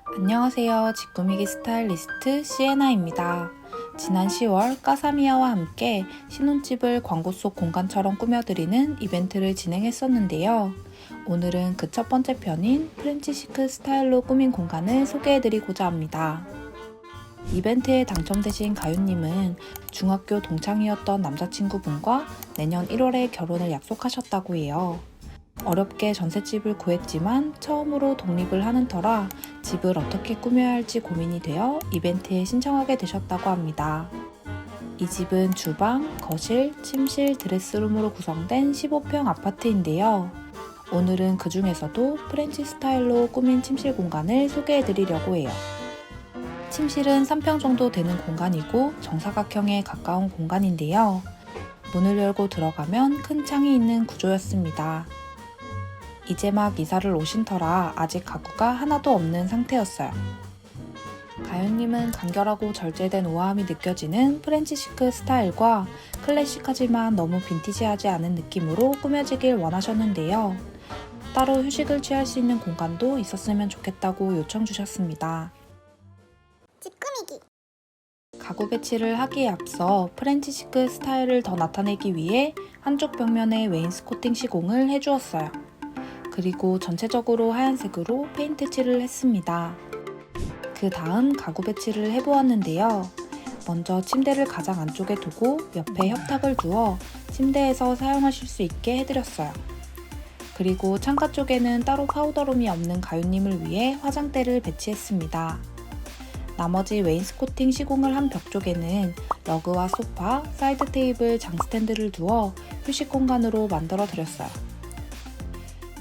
안녕하세요. 집 꾸미기 스타일리스트 시에나입니다. 지난 10월 까사미야와 함께 신혼집을 광고 속 공간처럼 꾸며드리는 이벤트를 진행했었는데요. 오늘은 그 첫 번째 편인 프렌치 시크 스타일로 꾸민 공간을 소개해드리고자 합니다. 이벤트에 당첨되신 가윤님은 중학교 동창이었던 남자친구분과 내년 1월에 결혼을 약속하셨다고 해요. 어렵게 전셋집을 구했지만 처음으로 독립을 하는 터라 집을 어떻게 꾸며야 할지 고민이 되어 이벤트에 신청하게 되셨다고 합니다. 이 집은 주방, 거실, 침실, 드레스룸으로 구성된 15평 아파트인데요. 오늘은 그 중에서도 프렌치 스타일로 꾸민 침실 공간을 소개해드리려고 해요. 침실은 3평 정도 되는 공간이고 정사각형에 가까운 공간인데요. 문을 열고 들어가면 큰 창이 있는 구조였습니다. 이제 막 이사를 오신 터라 아직 가구가 하나도 없는 상태였어요. 가윤님은 간결하고 절제된 우아함이 느껴지는 프렌치 시크 스타일과 클래식하지만 너무 빈티지하지 않은 느낌으로 꾸며지길 원하셨는데요. 따로 휴식을 취할 수 있는 공간도 있었으면 좋겠다고 요청 주셨습니다. 집 꾸미기. 가구 배치를 하기에 앞서 프렌치 시크 스타일을 더 나타내기 위해 한쪽 벽면에 웨인스코팅 시공을 해주었어요. 그리고 전체적으로 하얀색으로 페인트 칠을 했습니다. 그 다음 가구 배치를 해보았는데요. 먼저 침대를 가장 안쪽에 두고 옆에 협탁을 두어 침대에서 사용하실 수 있게 해드렸어요. 그리고 창가 쪽에는 따로 파우더룸이 없는 가윤님을 위해 화장대를 배치했습니다. 나머지 웨인스코팅 시공을 한 벽 쪽에는 러그와 소파, 사이드 테이블, 장스탠드를 두어 휴식 공간으로 만들어 드렸어요.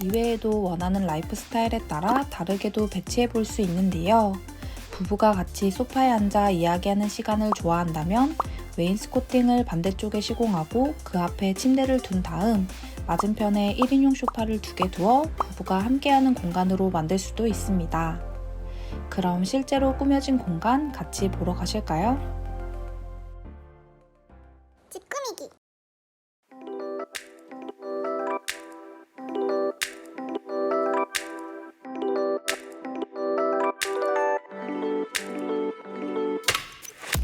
이외에도 원하는 라이프 스타일에 따라 다르게도 배치해 볼 수 있는데요. 부부가 같이 소파에 앉아 이야기하는 시간을 좋아한다면 웨인스코팅을 반대쪽에 시공하고 그 앞에 침대를 둔 다음 맞은편에 1인용 소파를 2개 두어 부부가 함께하는 공간으로 만들 수도 있습니다. 그럼 실제로 꾸며진 공간 같이 보러 가실까요? 집 꾸미기.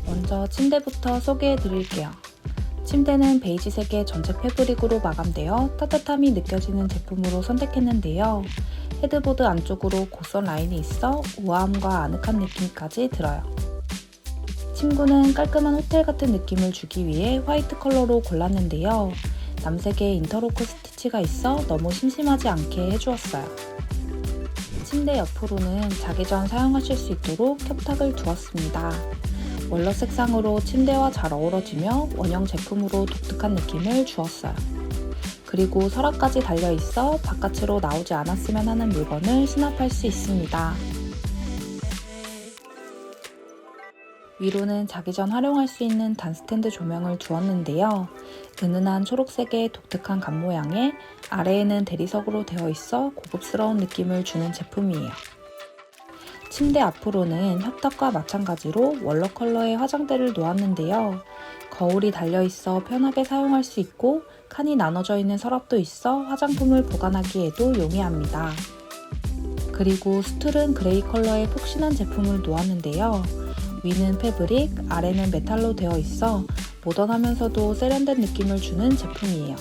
먼저 침대부터 소개해 드릴게요. 침대는 베이지색의 전체 패브릭으로 마감되어 따뜻함이 느껴지는 제품으로 선택했는데요. 헤드보드 안쪽으로 곡선 라인이 있어 우아함과 아늑한 느낌까지 들어요. 침구는 깔끔한 호텔 같은 느낌을 주기 위해 화이트 컬러로 골랐는데요. 남색의 인터로크 스티치가 있어 너무 심심하지 않게 해주었어요. 침대 옆으로는 자기 전 사용하실 수 있도록 협탁을 두었습니다. 원로 색상으로 침대와 잘 어우러지며 원형 제품으로 독특한 느낌을 주었어요. 그리고 서랍까지 달려있어 바깥으로 나오지 않았으면 하는 물건을 수납할 수 있습니다. 위로는 자기 전 활용할 수 있는 단스탠드 조명을 두었는데요. 은은한 초록색의 독특한 간 모양에 아래에는 대리석으로 되어 있어 고급스러운 느낌을 주는 제품이에요. 침대 앞으로는 협탁과 마찬가지로 원로 컬러의 화장대를 놓았는데요. 거울이 달려있어 편하게 사용할 수 있고 칸이 나눠져 있는 서랍도 있어 화장품을 보관하기에도 용이합니다. 그리고 스툴은 그레이 컬러의 폭신한 제품을 놓았는데요. 위는 패브릭, 아래는 메탈로 되어 있어 모던하면서도 세련된 느낌을 주는 제품이에요.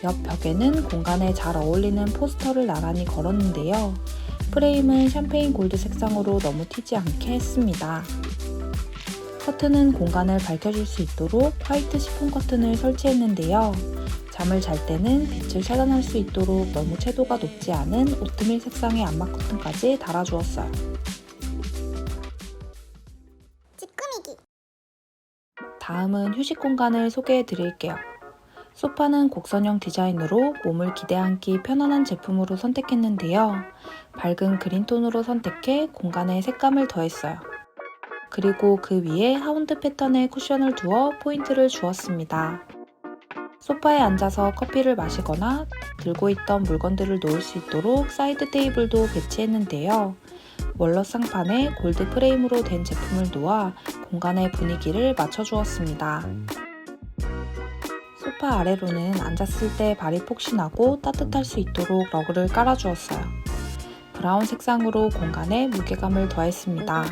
옆 벽에는 공간에 잘 어울리는 포스터를 나란히 걸었는데요. 프레임은 샴페인 골드 색상으로 너무 튀지 않게 했습니다. 커튼은 공간을 밝혀줄 수 있도록 화이트 시폰 커튼을 설치했는데요. 잠을 잘 때는 빛을 차단할 수 있도록 너무 채도가 높지 않은 오트밀 색상의 암막 커튼까지 달아주었어요. 집 꾸미기. 다음은 휴식 공간을 소개해 드릴게요. 소파는 곡선형 디자인으로 몸을 기대앉기 편안한 제품으로 선택했는데요. 밝은 그린톤으로 선택해 공간에 색감을 더했어요. 그리고 그 위에 하운드 패턴의 쿠션을 두어 포인트를 주었습니다. 소파에 앉아서 커피를 마시거나 들고 있던 물건들을 놓을 수 있도록 사이드 테이블도 배치했는데요. 월넛 상판에 골드 프레임으로 된 제품을 놓아 공간의 분위기를 맞춰주었습니다. 소파 아래로는 앉았을 때 발이 폭신하고 따뜻할 수 있도록 러그를 깔아주었어요. 브라운 색상으로 공간에 무게감을 더했습니다.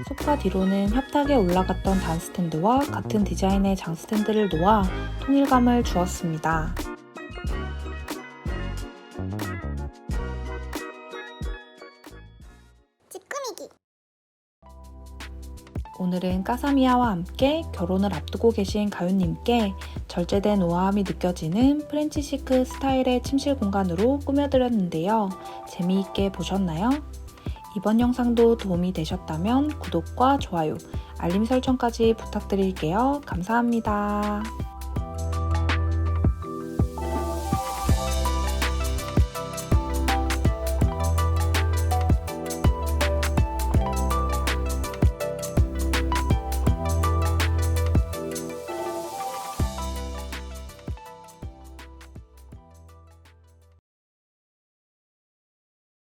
소파 뒤로는 협탁에 올라갔던 단스탠드와 같은 디자인의 장스탠드를 놓아 통일감을 주었습니다. 찌끄미기. 오늘은 까사미아와 함께 결혼을 앞두고 계신 가윤님께 절제된 우아함이 느껴지는 프렌치 시크 스타일의 침실 공간으로 꾸며드렸는데요. 재미있게 보셨나요? 이번 영상도 도움이 되셨다면 구독과 좋아요, 알림 설정까지 부탁드릴게요. 감사합니다.